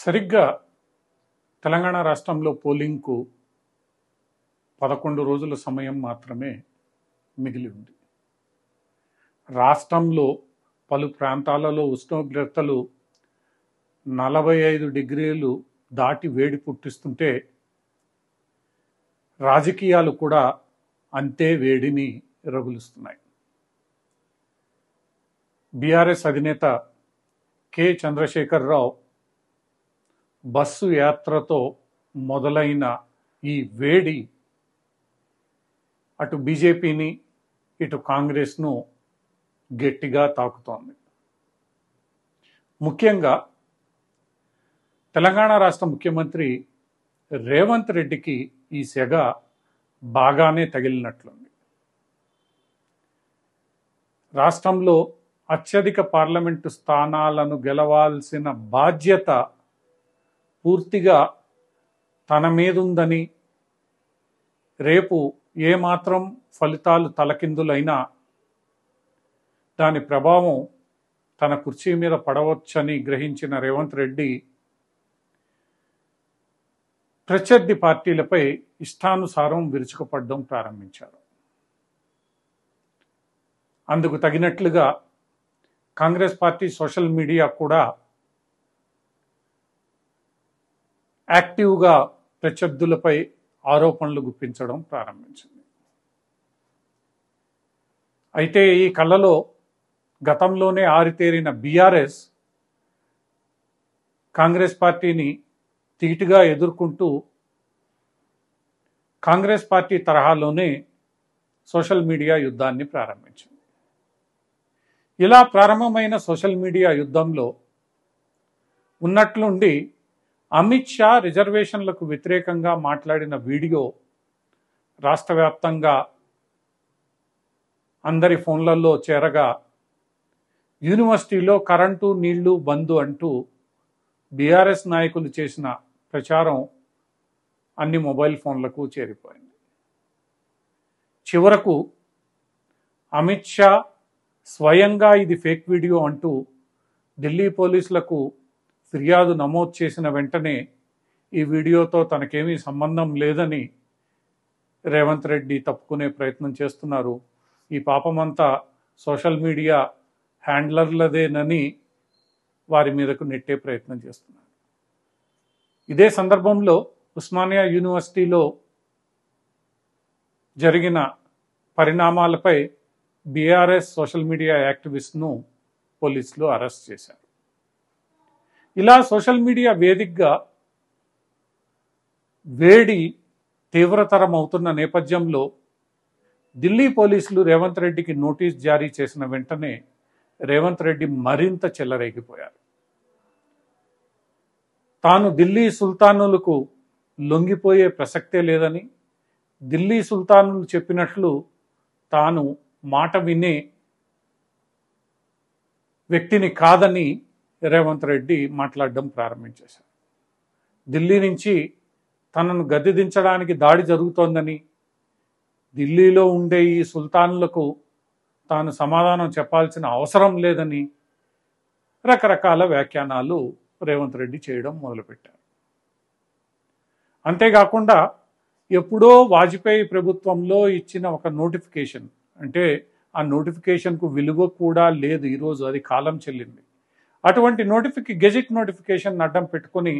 సరిగ్గా తెలంగాణ రాష్ట్రంలో పోలింగ్కు 11 రోజుల సమయం మాత్రమే మిగిలి ఉంది. రాష్ట్రంలో పలు ప్రాంతాలలో ఉష్ణోగ్రతలు 45 డిగ్రీలు దాటి వేడి పుట్టిస్తుంటే రాజకీయాలు కూడా అంతే వేడిని రగులుస్తున్నాయి. బీఆర్ఎస్ అధినేత కె చంద్రశేఖరరావు బస్సు యాత్రతో మొదలైన ఈ వేడి అటు బీజేపీని ఇటు కాంగ్రెస్ను గట్టిగా తాకుతోంది. ముఖ్యంగా తెలంగాణ రాష్ట్ర ముఖ్యమంత్రి రేవంత్ రెడ్డికి ఈ సెగ బాగానే తగిలినట్లుంది. రాష్ట్రంలో అత్యధిక పార్లమెంటు స్థానాలను గెలవాల్సిన బాధ్యత పూర్తిగా తన మీదుందని, రేపు ఏమాత్రం ఫలితాలు తలకిందులైనా దాని ప్రభావం తన కుర్చీ మీద పడవచ్చని గ్రహించిన రేవంత్ రెడ్డి ప్రత్యర్థి పార్టీలపై ఇష్టానుసారం విరుచుకుపడడం ప్రారంభించారు. అందుకు తగినట్లుగా కాంగ్రెస్ పార్టీ సోషల్ మీడియా కూడా యాక్టివ్గా ప్రత్యర్థులపై ఆరోపణలు గుప్పించడం ప్రారంభించింది. అయితే ఈ కళ్ళలో గతంలోనే ఆరితేరిన బీఆర్ఎస్ కాంగ్రెస్ పార్టీని ధీటుగా ఎదుర్కొంటూ కాంగ్రెస్ పార్టీ తరహాలోనే సోషల్ మీడియా యుద్ధాన్ని ప్రారంభించింది. ఇలా ప్రారంభమైన సోషల్ మీడియా యుద్ధంలో ఉన్నట్లుండి అమిత్ షా రిజర్వేషన్లకు వ్యతిరేకంగా మాట్లాడిన వీడియో రాష్ట్ర వ్యాప్తంగా అందరి ఫోన్లలో చేరగా యూనివర్సిటీలో కరెంటు నీళ్లు బంద్ అంటూ బీఆర్ఎస్ నాయకులు చేసిన ప్రచారం అన్ని మొబైల్ ఫోన్లకు చేరిపోయింది. చివరకు అమిత్ షా స్వయంగా ఇది ఫేక్ వీడియో అంటూ ఢిల్లీ పోలీసులకు ఫిర్యాదు నమోదు చేసిన వెంటనే ఈ వీడియోతో తనకేమీ సంబంధం లేదని రేవంత్ రెడ్డి తప్పుకునే ప్రయత్నం చేస్తున్నారు. ఈ పాపమంతా సోషల్ మీడియా హ్యాండ్లర్లదేనని వారి మీదకు నెట్టే ప్రయత్నం చేస్తున్నారు. ఇదే సందర్భంలో ఉస్మానియా యూనివర్సిటీలో జరిగిన పరిణామాలపై బీఆర్ఎస్ సోషల్ మీడియా యాక్టివిస్ట్ను పోలీసులు అరెస్ట్ చేశారు. ఇలా సోషల్ మీడియా వేదికగా వేడి తీవ్రతరం అవుతున్న నేపథ్యంలో ఢిల్లీ పోలీసులు రేవంత్ రెడ్డికి నోటీస్ జారీ చేసిన వెంటనే రేవంత్ రెడ్డి మరింత చెలరేగిపోయారు. తాను ఢిల్లీ సుల్తానులకు లొంగిపోయే ప్రసక్తే లేదని, ఢిల్లీ సుల్తానులు చెప్పినట్లు తాను మాట వినే వ్యక్తిని కాదని రేవంత్ రెడ్డి మాట్లాడడం ప్రారంభించేశారు. ఢిల్లీ నుంచి తనను గద్దె దించడానికి దాడి జరుగుతోందని, ఢిల్లీలో ఉండే ఈ సుల్తానులకు తాను సమాధానం చెప్పాల్సిన అవసరం లేదని రకరకాల వ్యాఖ్యానాలు రేవంత్ రెడ్డి చేయడం మొదలుపెట్టారు. అంతేకాకుండా ఎప్పుడో వాజ్పేయి ప్రభుత్వంలో ఇచ్చిన ఒక నోటిఫికేషన్, అంటే ఆ నోటిఫికేషన్కు విలువ కూడా లేదు ఈరోజు, అది కాలం చెల్లింది. అటువంటి గెజెట్ నోటిఫికేషన్ అడ్డం పెట్టుకొని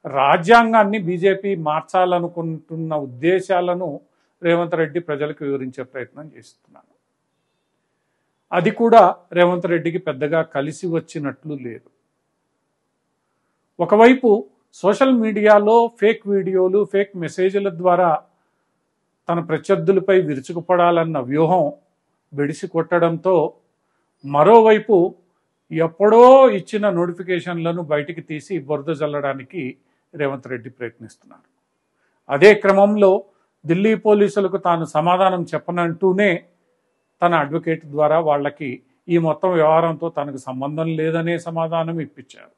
రాజ్యాంగాన్ని బీజేపీ మార్చాలనుకుంటున్న ఉద్దేశాలను రేవంత్ రెడ్డి ప్రజలకు వివరించే ప్రయత్నం చేస్తున్నారు. అది కూడా రేవంత్ రెడ్డికి పెద్దగా కలిసి వచ్చినట్లు లేదు. ఒకవైపు సోషల్ మీడియాలో ఫేక్ వీడియోలు, ఫేక్ మెసేజ్ల ద్వారా తన ప్రత్యర్థులపై విరుచుకుపడాలన్న వ్యూహం బెడిసి కొట్టడంతో, మరోవైపు ఎప్పుడో ఇచ్చిన నోటిఫికేషన్లను బయటికి తీసి బురద జల్లడానికి రేవంత్ రెడ్డి ప్రయత్నిస్తున్నారు. అదే క్రమంలో ఢిల్లీ పోలీసులకు తాను సమాధానం చెప్పనంటూనే తన అడ్వకేట్ ద్వారా వాళ్ళకి ఈ మొత్తం వ్యవహారంతో తనకు సంబంధం లేదనే సమాధానం ఇప్పించారు.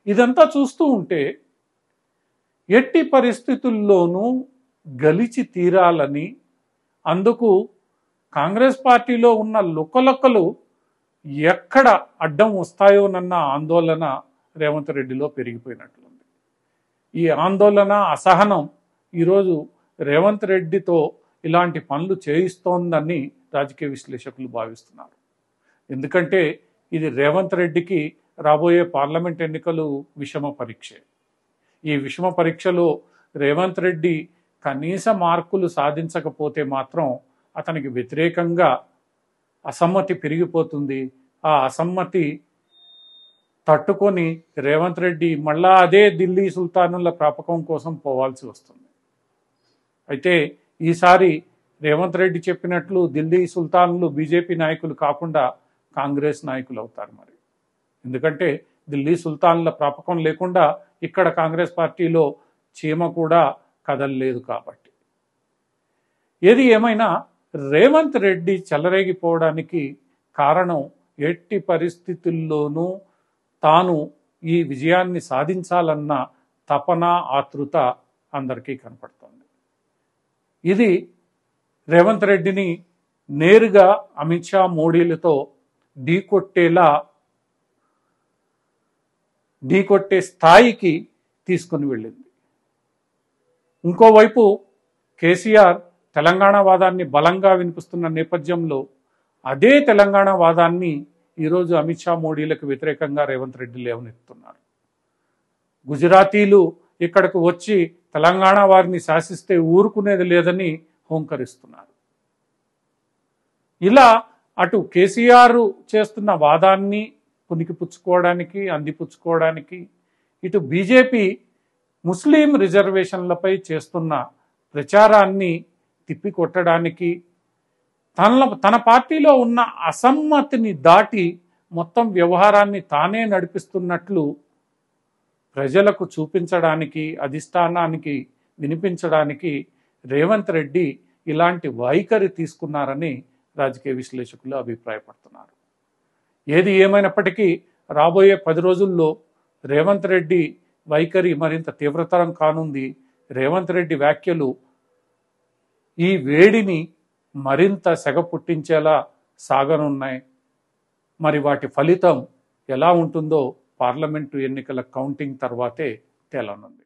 ఇదంతా చూస్తూ ఉంటే ఎట్టి పరిస్థితుల్లోనూ గలిచి తీరాలని, అందుకు కాంగ్రెస్ పార్టీలో ఉన్న లుకలుకలు ఎక్కడ అడ్డం వస్తాయోనన్న ఆందోళన రేవంత్ రెడ్డిలో పెరిగిపోయినట్లుంది. ఈ ఆందోళన, అసహనం ఈరోజు రేవంత్ రెడ్డితో ఇలాంటి పనులు చేయిస్తోందని రాజకీయ విశ్లేషకులు భావిస్తున్నారు. ఎందుకంటే ఇది రేవంత్ రెడ్డికి రాబోయే పార్లమెంట్ ఎన్నికలు విషమ పరీక్షే. ఈ విషమ పరీక్షలో రేవంత్ రెడ్డి కనీస మార్కులు సాధించకపోతే మాత్రం అతనికి వ్యతిరేకంగా అసమ్మతి పెరిగిపోతుంది. ఆ అసమ్మతి తట్టుకొని రేవంత్ రెడ్డి మళ్ళా అదే ఢిల్లీ సుల్తానుల ప్రాపకం కోసం పోవాల్సి వస్తుంది. అయితే ఈసారి రేవంత్ రెడ్డి చెప్పినట్లు ఢిల్లీ సుల్తానులు బీజేపీ నాయకులు కాకుండా కాంగ్రెస్ నాయకులు అవుతారు. మరి ఎందుకంటే ఢిల్లీ సుల్తానుల ప్రాపకం లేకుండా ఇక్కడ కాంగ్రెస్ పార్టీలో చీమ కూడా కదలలేదు కాబట్టి. ఏది ఏమైనా రేవంత్ రెడ్డి చెలరేగిపోవడానికి కారణం ఎట్టి పరిస్థితుల్లోనూ తాను ఈ విజయాన్ని సాధించాలన్న తపన, ఆతృత అందరికీ కనపడుతోంది. ఇది రేవంత్ రెడ్డిని నేరుగా అమిత్ షా, మోడీలతో ఢీకొట్టే స్థాయికి తీసుకుని వెళ్ళింది. ఇంకోవైపు కేసీఆర్ తెలంగాణ వాదాన్ని బలంగా వినిపిస్తున్న నేపథ్యంలో అదే తెలంగాణ వాదాన్ని ఈరోజు అమిత్ షా, మోడీలకు వ్యతిరేకంగా రేవంత్ రెడ్డి లేవనెత్తుతున్నారు. గుజరాతీలు ఇక్కడకు వచ్చి తెలంగాణ వారిని శాసిస్తే ఊరుకునేది లేదని హోంకరిస్తున్నారు. ఇలా అటు కేసీఆర్ చేస్తున్న వాదాన్ని పుణికిపుచ్చుకోవడానికి, అందిపుచ్చుకోవడానికి, ఇటు బీజేపీ ముస్లిం రిజర్వేషన్లపై చేస్తున్న ప్రచారాన్ని తిప్పికొట్టడానికి, తన పార్టీలో ఉన్న అసమ్మతిని దాటి మొత్తం వ్యవహారాన్ని తానే నడిపిస్తున్నట్లు ప్రజలకు చూపించడానికి, అధిష్టానానికి వినిపించడానికి రేవంత్ రెడ్డి ఇలాంటి వైఖరి తీసుకున్నారని రాజకీయ విశ్లేషకులు అభిప్రాయపడుతున్నారు. ఏది ఏమైనప్పటికీ రాబోయే 10 రోజుల్లో రేవంత్ రెడ్డి వైఖరి మరింత తీవ్రతరం కానుంది. రేవంత్ రెడ్డి వ్యాఖ్యలు ఈ వేడిని మరింత సెగ పుట్టించేలా సాగనున్నాయి. మరి వాటి ఫలితం ఎలా ఉంటుందో పార్లమెంటు ఎన్నికల కౌంటింగ్ తర్వాతే తేలనుంది.